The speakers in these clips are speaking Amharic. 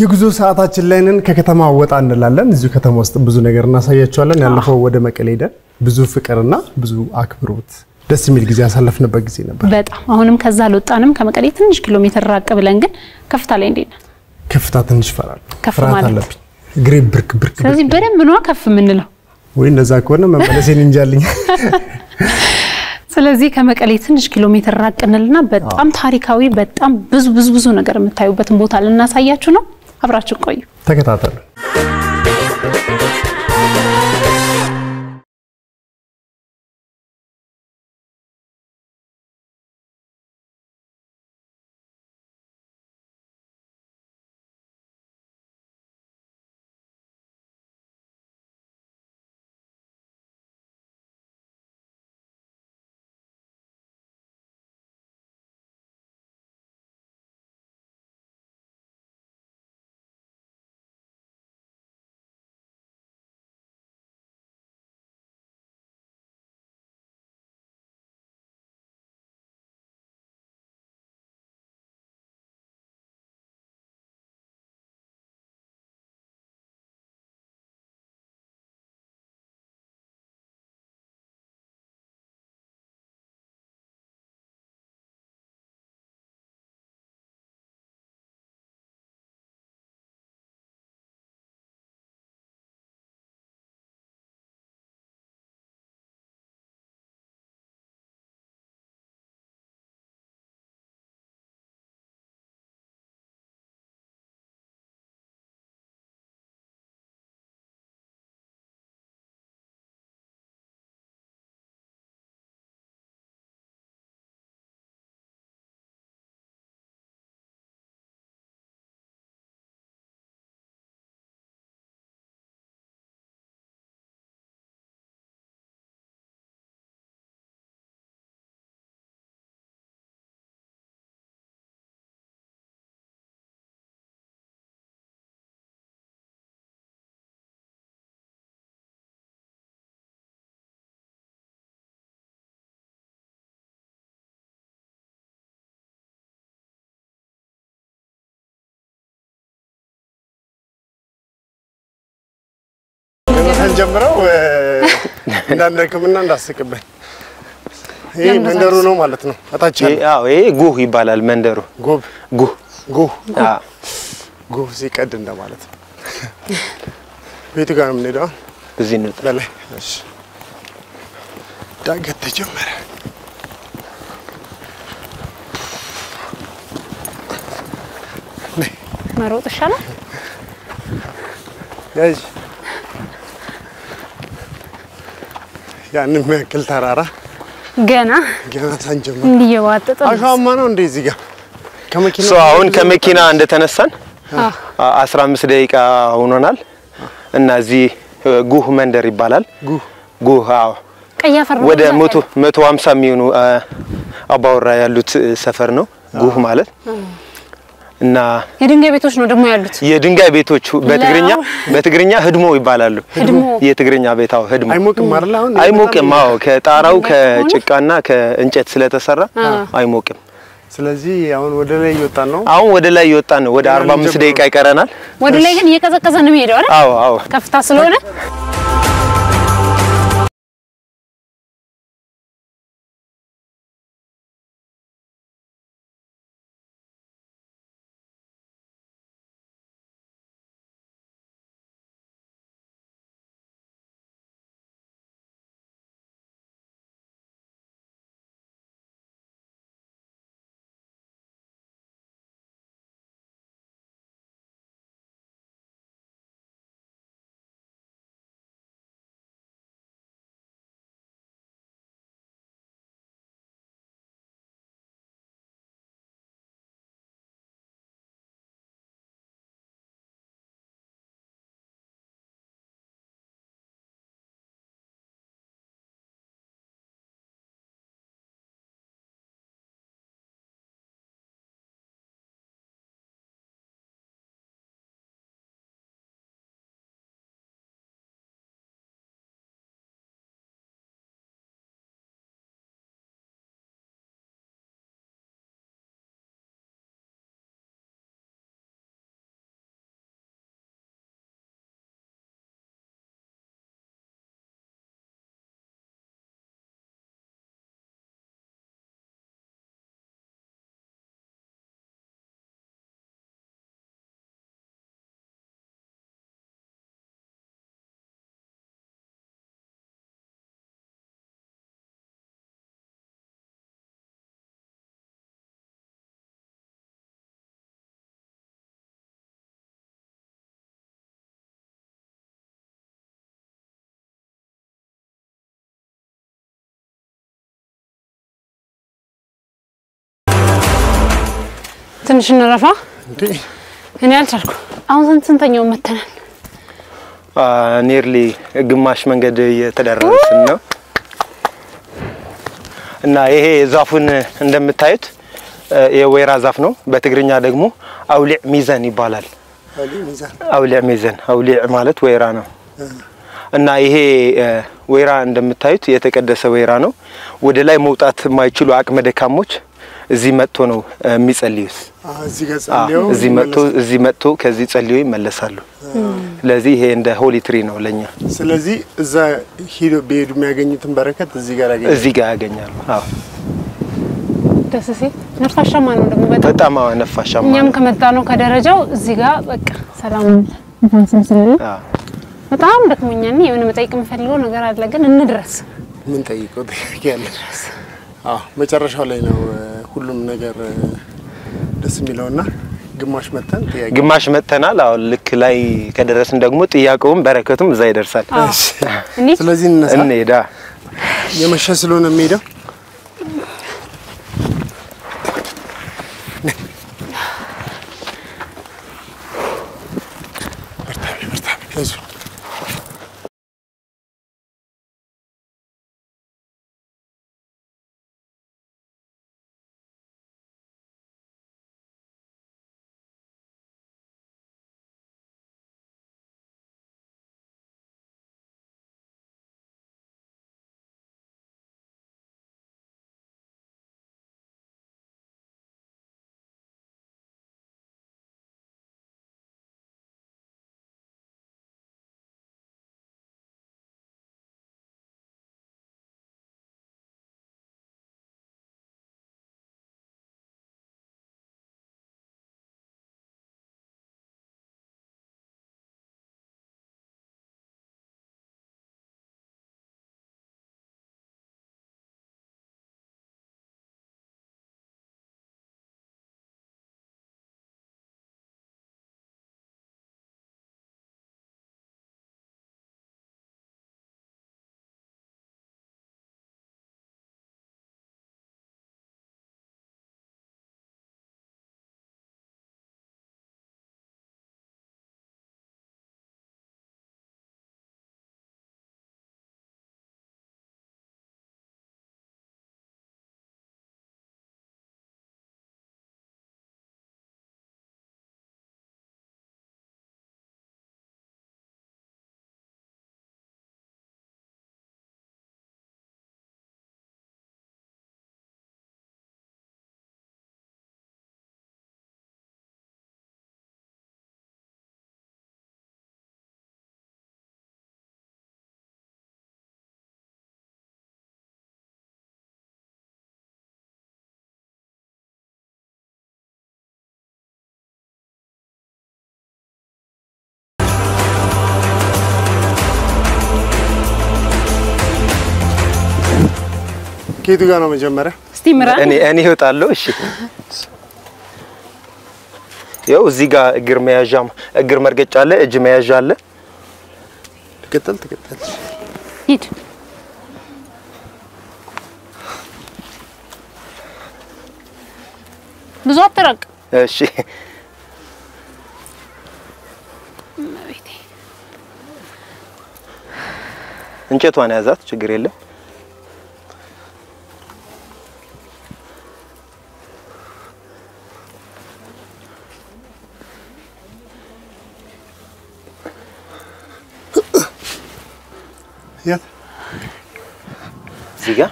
የጉዞ ሰዓታችን ላይ ነን ከከተማ ወጣ እንላለን እዚሁ ከተማ ውስጥ ብዙ ነገር እናሳያችኋለን ያለፈው ወደ መቀሌ ሄደን ብዙ ፍቅርና ብዙ አክብሮት ደስ የሚል ጊዜ ያሳለፍንበት ጊዜ ነበር በጣም አሁንም ከዛ አልወጣንም ከመቀሌ ትንሽ ኪሎ ሜትር ራቅ ብለን ግን ከፍታ ላይ እንዴት ነው ከፍታ ትንሽ ፈራል ከፍታ አለብኝ ግሬ ብርክ ስለዚህ በደንብ ነው ከፍ ምንለው ወይ እንደዛ ከሆነ መመለሴን እንጃልኝ ስለዚህ ከመቀሌ ትንሽ ኪሎ ሜትር ራቅ እንልና በጣም ታሪካዊ በጣም ብዙ ነገር የምታዩበትን ቦታ ልናሳያችሁ ነው አብራችሁ ቆዩ ተከታተሉ ጀምረው እንዳንደክምና እንዳስቅብን ይሄ መንደሩ ነው ማለት ነው አታች አዎ ይሄ ጉህ ይባላል መንደሩ ጉህ ሲቀድ እንደማለት ነው ቤቱ ጋር ነው የምንሄደው እዚህ ነው በላይ እሺ ዳገት ተጀመረ መሮጥ ይሻላል ያዥ ያንን መከል ተራራ ገና ሳንጀምር እንዲየዋጠጠ አሻማ ነው እንደዚህ ጋር ከመኪና አሁን ከመኪና እንደተነሳን 15 ደቂቃ ሆኖናል እና እዚህ ጉህ መንደር ይባላል ጉህ ቀያፈር ወደ 150 የሚሆኑ አባወራ ያሉት ሰፈር ነው ጉህ ማለት እና የድንጋይ ቤቶች ነው ደግሞ ያሉት የድንጋይ ቤቶች በትግርኛ ህድሞ ይባላሉ የትግርኛ ቤታው ህድሞ አይሞቅም ከጣራው ከጭቃና ከእንጨት ስለተሰራ አይሞቅም ስለዚህ አሁን ወደ ላይ እየወጣን ነው ወደ 45 ደቂቃ ይቀረናል ወደ ላይ ግን እየቀዘቀዘ ነው የሚሄደው አይደል አዎ ከፍታ ስለሆነ ትንሽ እንረፋ እንዴ እኔ አልቻልኩም አሁን ስንተኛው መተናል ኒርሊ ግማሽ መንገድ እየተደረስን ነው እና ይሄ ዛፉን እንደምታዩት የወይራ ዛፍ ነው በትግርኛ ደግሞ አውሊዕ ሚዛን ይባላል አውሊዕ ሚዛን አውሊዕ ማለት ወይራ ነው እና ይሄ ወይራ እንደምታዩት የተቀደሰ ወይራ ነው ወደ ላይ መውጣት የማይችሉ አቅመ ደካሞች እዚህ መጥቶ ነው የሚጸልዩስ እዚህ መጥቶ ከዚህ ጸልዩ ይመለሳሉ ስለዚህ ይሄ እንደ ሆሊ ትሪ ነው ለኛ ስለዚህ እዛ ሄዶ በሄዱ የሚያገኙትን በረከት እዚህ ጋር ያገኛሉ አዎ ደስ ሲል ነፋሻማ ነው ደግሞ በጣም ነፋሻማ እኛም ከመጣ ነው ከደረጃው እዚህ ጋር በቃ ሰላም እንኳን ስለለ በጣም ደክሞኛል የሆነ መጠይቅ የምፈልገው ነገር አለ ግን እንድረስ ምን ጠይቀው ጥያቄ ያለ መጨረሻው ላይ ነው ሁሉም ነገር ደስ የሚለውና ግማሽ መተናል አሁን ልክ ላይ ከደረስን ደግሞ ጥያቄውም በረከቱም እዛ ይደርሳል ስለዚህ እንሄዳ የመሸ ስለሆነ እንሄዳ ከየቱ ጋር ነው መጀመሪያ እስቲ ምራ እኔ እወጣለሁ እሺ ያው እዚህ ጋር እግር መርገጫ አለ እጅ መያዣ አለ ትከተል ሂድ ብዙ አትራቅ እሺ እንጨቷን ያዛት ችግር የለም ያ እዚህ ጋር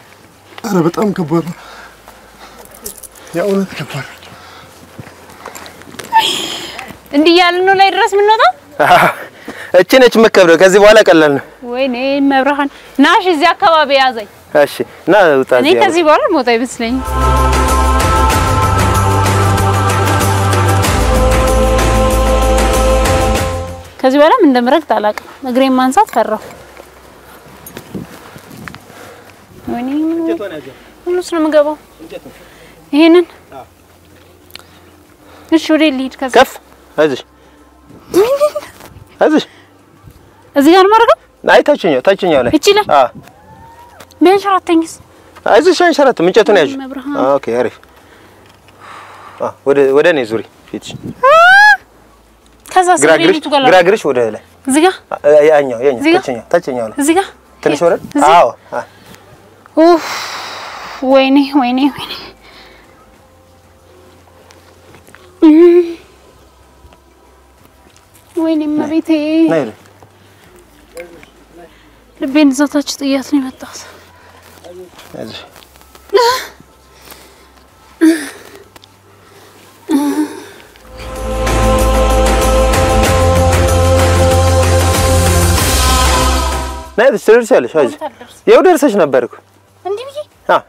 አረ በጣም ከባድ ነው ያውነት ከባድ እንዲህ ያልን ነው ላይ ድረስ ምን ነው እቺ ነች መከብረው ከዚህ በኋላ ቀላል ነው ወይኔ መብራሃን ናሽ እዚህ አካባቢ ያዘኝ እሺ ና ውጣ እኔ ከዚህ በኋላ ሞታ ይመስለኝ ከዚህ በኋላ ምን እንደምረግጥ አላውቅም እግሬን ማንሳት ፈራሁ ወይኔ ሁሉስ ነው የምገባው ይሄንን እሺ ወደ ሊድ ከፍ አይዞሽ እዚህ ጋር ማረጋ አይ ታችኛው ላይ እቺ ላይ ቢያንሸራተኝስ አይዞሽ አንሸራት እንጨቱን ያዥ ኦኬ አሪፍ ወደ እኔ ዙሪ ፊትሽ ከዛ ግራግርሽ ወደ ላይ እዚህ ጋር ያኛው ታችኛው ላይ እዚህ ጋር ትንሽ ወረድ አዎ ኡፍ ወይኔ መቤቴ ነይ ልቤን ዘታች ጥያት ነው የመጣሁት እዚህ ነይ ትደርሻለሽ አይዞሽ ያው ደርሰሽ ነበርኩ እንዴ ብዬ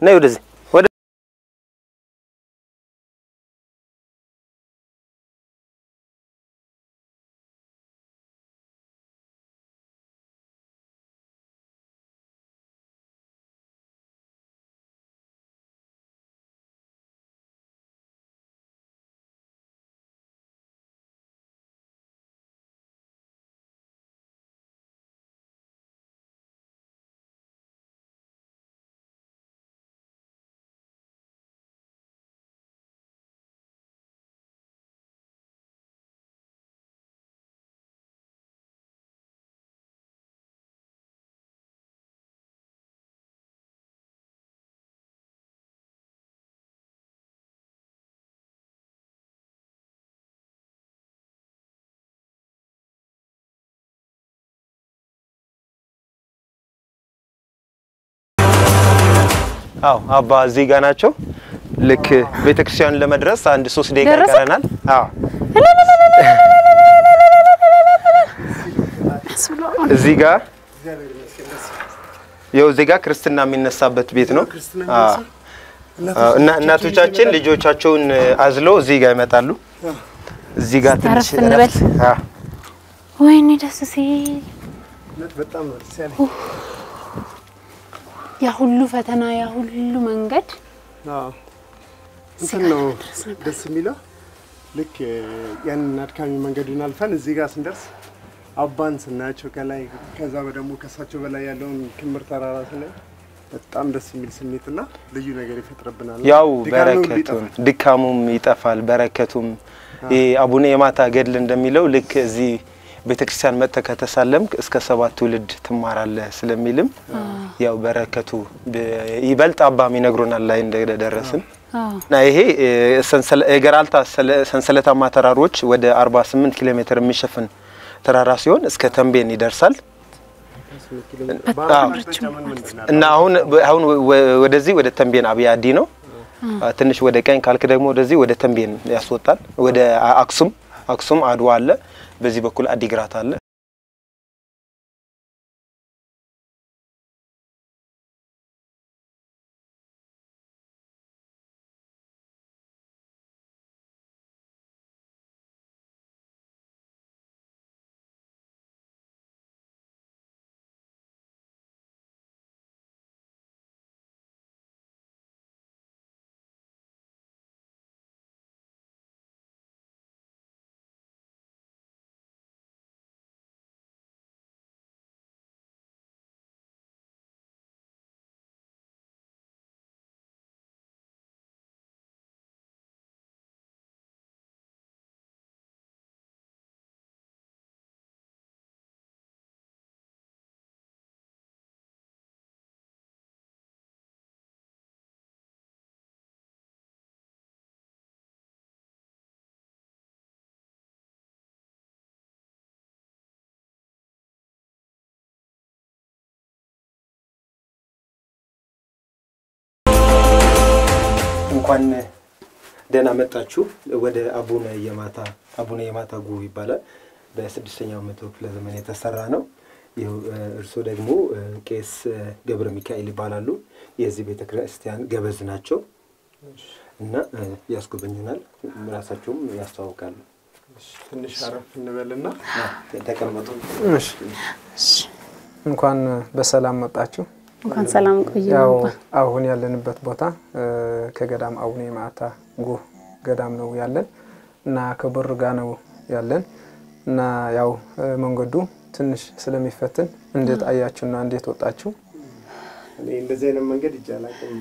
ነይ ወደዚህ አባ እዚህ ጋር ናቸው ልክ ቤተክርስቲያን ለመድረስ አንድ 3 ደቂቃ ይቀረናል እዚህ ጋር ክርስትና የሚነሳበት ቤት ነው እና እናቶቻችን ልጆቻቸውን አዝለው እዚህ ጋር ይመጣሉ እዚህ ጋር ትንሽ ወይኔ ደስ ሲል በጣም ነው ደስ ያለኝ ያ ሁሉ ፈተና ያ ሁሉ መንገድ እንትን ነው ደስ የሚለው ልክ ያን አድካሚ መንገዱን አልፈን እዚህ ጋር ስንደርስ አባን ስናያቸው ከላይ ከዛ ደግሞ ከሳቸው በላይ ያለውን ክምር ተራራ ስናይ በጣም ደስ የሚል ስሜትና ልዩ ነገር ይፈጥርብናል ያው በረከቱም ድካሙም ይጠፋል በረከቱም አቡነ የማታ ገድል እንደሚለው ልክ እዚህ ቤተክርስቲያን መተከተሳለም እስከ 7 ትውልድ ትማራለህ ስለሚልም ያው በረከቱ ይበልጥ አባም ይነግሩናል ላይ እንደደረስን እና ይሄ ገራልታ ሰንሰለታማ ተራሮች ወደ 48 ኪሎ ሜትር የሚሸፍን ተራራ ሲሆን እስከ ተንቤን ይደርሳል እና አሁን ወደዚህ ወደ ተንቤን አብያዲ ነው ትንሽ ወደ ቀኝ ካልክ ደግሞ ወደዚህ ወደ ተንቤን ያስወጣል ወደ አክሱም አድዋ አለ በዚህ በኩል አዲግራት አለ እንኳን ደህና መጣችሁ ወደ አቡነ የማታ ጉ ይባላል በ6ኛው መቶ ክፍለ ዘመን የተሰራ ነው እርሱ ደግሞ ቄስ ገብረ ሚካኤል ይባላሉ የዚህ ቤተክርስቲያን ገበዝ ናቸው እና ያስጎበኙናል ራሳቸውም ያስተዋውቃሉ ትንሽ አረፍ እንበልና ተቀመጡ እንኳን በሰላም መጣችሁ እንኳን ሰላም ቆዩ ያው አሁን ያለንበት ቦታ ከገዳም አቡነ የማታ ጉ ገዳም ነው ያለን እና ከበር ጋር ነው ያለን እና ያው መንገዱ ትንሽ ስለሚፈትን እንዴት አያችሁና እንዴት ወጣችሁ እኔ እንደዚህ አይነት መንገድ ይጃላቀም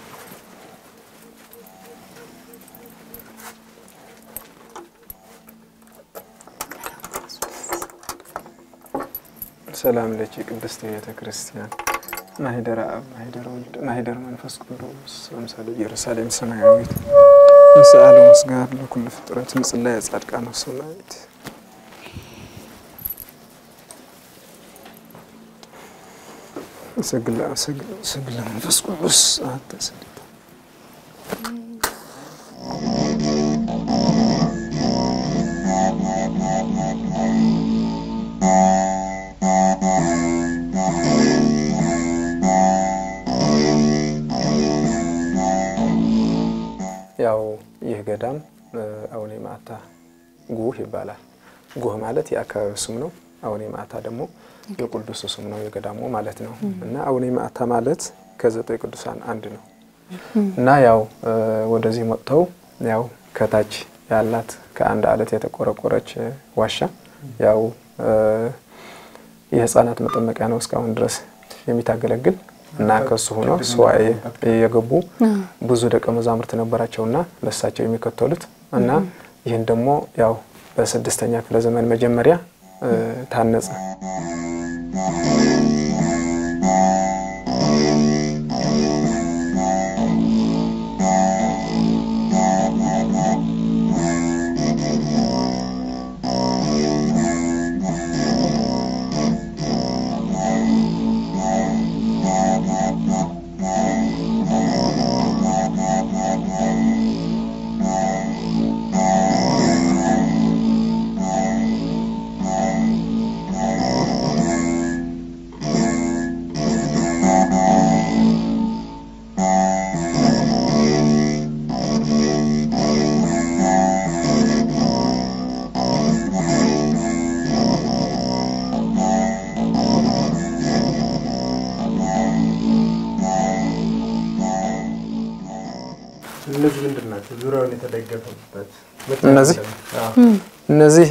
ሰላም ለኪ ቅድስት ቤተ ክርስቲያን ማህደረ አብ ማህደረ ወልድ ማህደረ መንፈስ ቅዱስ ወምሳሌ ኢየሩሳሌም ሰማያዊት እንስአለ መስጋር ለኩሉ ፍጥረት ምጽላየ ጻድቃን ሰማያዊት ሰግለ መንፈስ ቅዱስ አተሰ ያው የገዳም አሁን ማታ ጉህ ይባላል ጉህ ማለት የአካባቢው ስም ነው አሁን ማታ ደግሞ የቅዱስ ስም ነው የገዳሙ ማለት ነው እና አሁን ማታ ማለት ከዘጠኝ ቅዱሳን አንድ ነው እና ያው ወደዚህ መጥተው ያው ከታች ያላት ከአንድ አለት የተቆረቆረች ዋሻ ያው የህፃናት መጠመቂያ ነው እስካሁን ድረስ የሚታገለግል እና ከሱ ሆኖ ሱዋኤ የገቡ ብዙ ደቀ መዛሙርት ነበራቸውና ለሳቸው የሚከተሉት እና ይሄን ደግሞ ያው በ6ኛ ክፍለ ዘመን መጀመሪያ ታነጸ እነዚህ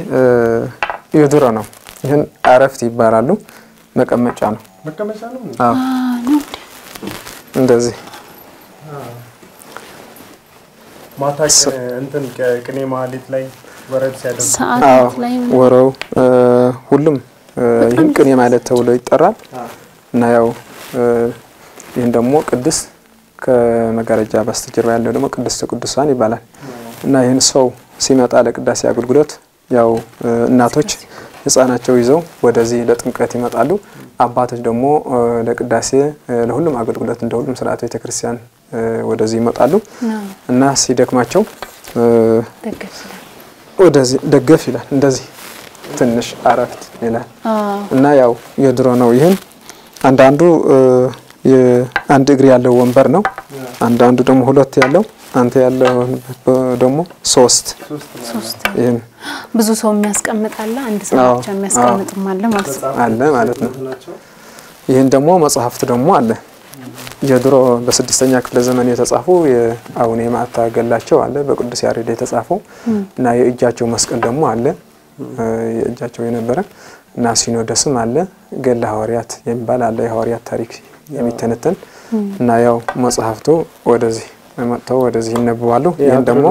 የዱራ ነው ይሄን አረፍት ይባላሉ መቀመጫ ነው አዎ እንደዚህ ማታክ እንትን ቅኔ ማህሌት ላይ ወረብ ሲያደርጉ ሰዓት ላይ ወረው ሁሉም ይሄን ቅኔ ማለት ተብሎ ይጠራል እና ያው ይሄን ደግሞ ቅዱስ ከመጋረጃ በስተጀርባ ያለው ደግሞ ቅድስተ ቅዱሳን ይባላል እና ይሄን ሰው ሲመጣ ለቅዳሴ አገልግሎት ያው እናቶች ህፃናቸው ይዘው ወደዚህ ለጥምቀት ይመጣሉ አባቶች ደግሞ ለቅዳሴ ለሁሉም አገልግሎት እንደሁሉም ስርዓተ ቤተክርስቲያን ወደዚህ ይመጣሉ እና ሲደክማቸው ወደዚህ ደገፍ ይላል እንደዚህ ትንሽ አረፍት ይላል እና ያው የድሮ ነው ይሄን አንዳንዱ የአንድ እግር ያለው ወንበር ነው አንዳንዱ ደግሞ ሁለት ያለው አንተ ያለው ደግሞ ሶስት ይሄን ብዙ ሰው የሚያስቀምጣለ አንድ ሰው ብቻ የሚያስቀምጥም ማለት ነው ይሄን ደግሞ መጽሐፍት ደግሞ አለ የድሮ በ6ኛ ክፍለ ዘመን የተጻፉ የአቡነ ማታ ገላቸው አለ በቅዱስ ያሬድ የተጻፈው እና የእጃቸው መስቀል ደግሞ አለ የእጃቸው የነበረ እና ሲኖዶስም አለ ገላ ሐዋርያት የሚባል አለ የሐዋርያት ታሪክ የሚተነተን እና ያው መጽሐፍቱ ወደዚህ መጥተው ወደዚህ ይነበባሉ ይሄን ደግሞ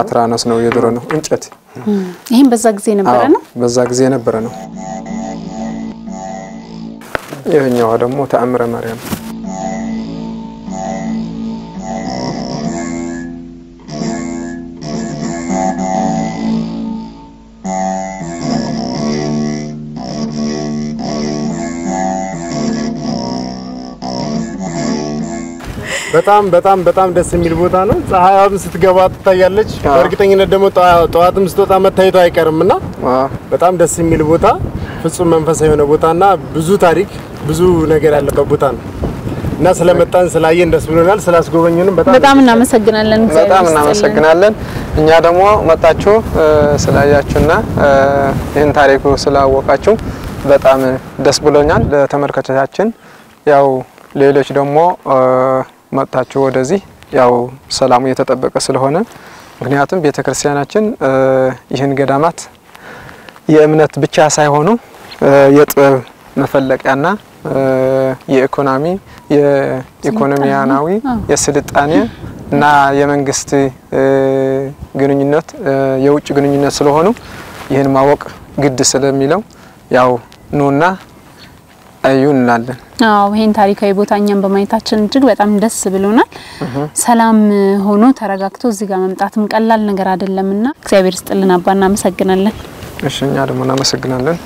አትራኖስ ነው የድሮ ነው እንጨት ይሄን በዛ ጊዜ ነበረ ነው በዛ ጊዜ ነበረ ነው ይሄኛው ደግሞ ተአምረ ማርያም በጣም ደስ የሚል ቦታ ነው ፀሐያም ስትገባ ትታያለች በእርግጠኝነት ደግሞ ጧትም ስትወጣ መታየቱ አይቀርምና በጣም ደስ የሚል ቦታ ፍጹም መንፈሳዊ የሆነ ቦታና ብዙ ታሪክ ብዙ ነገር ያለበት ቦታ ነው እና ስለመጣን ስላየን ደስ ብሎናል ስላስጎበኙንም በጣም እናመሰግናለን በጣም እናመሰግናለን እኛ ደግሞ መጣችሁ ስላያችሁና ይሄን ታሪኩ ስላወቃችሁ በጣም ደስ ብሎኛል ለተመልካቾቻችን ያው ሌሎች ደግሞ መጣችሁ ወደዚህ ያው ሰላሙ የተጠበቀ ስለሆነ ምክንያቱም ቤተክርስቲያናችን ይሄን ገዳማት የእምነት ብቻ ሳይሆኑ የጥበብ መፈለቂያና የኢኮኖሚያናዊ የስልጣኔ እና የመንግስት ግንኙነት የውጭ ግንኙነት ስለሆኑ ይሄን ማወቅ ግድ ስለሚለው ያው ኑና አዩ እንላለን። አዎ ይሄን ታሪካዊ ቦታ እኛም በማየታችን እጅግ በጣም ደስ ብሎናል። ሰላም ሆኖ ተረጋግቶ እዚህ ጋር መምጣትም ቀላል ነገር አይደለምና እግዚአብሔር ይስጥልን አባ እናመሰግናለን። እሺ እኛ ደግሞ እናመሰግናለን።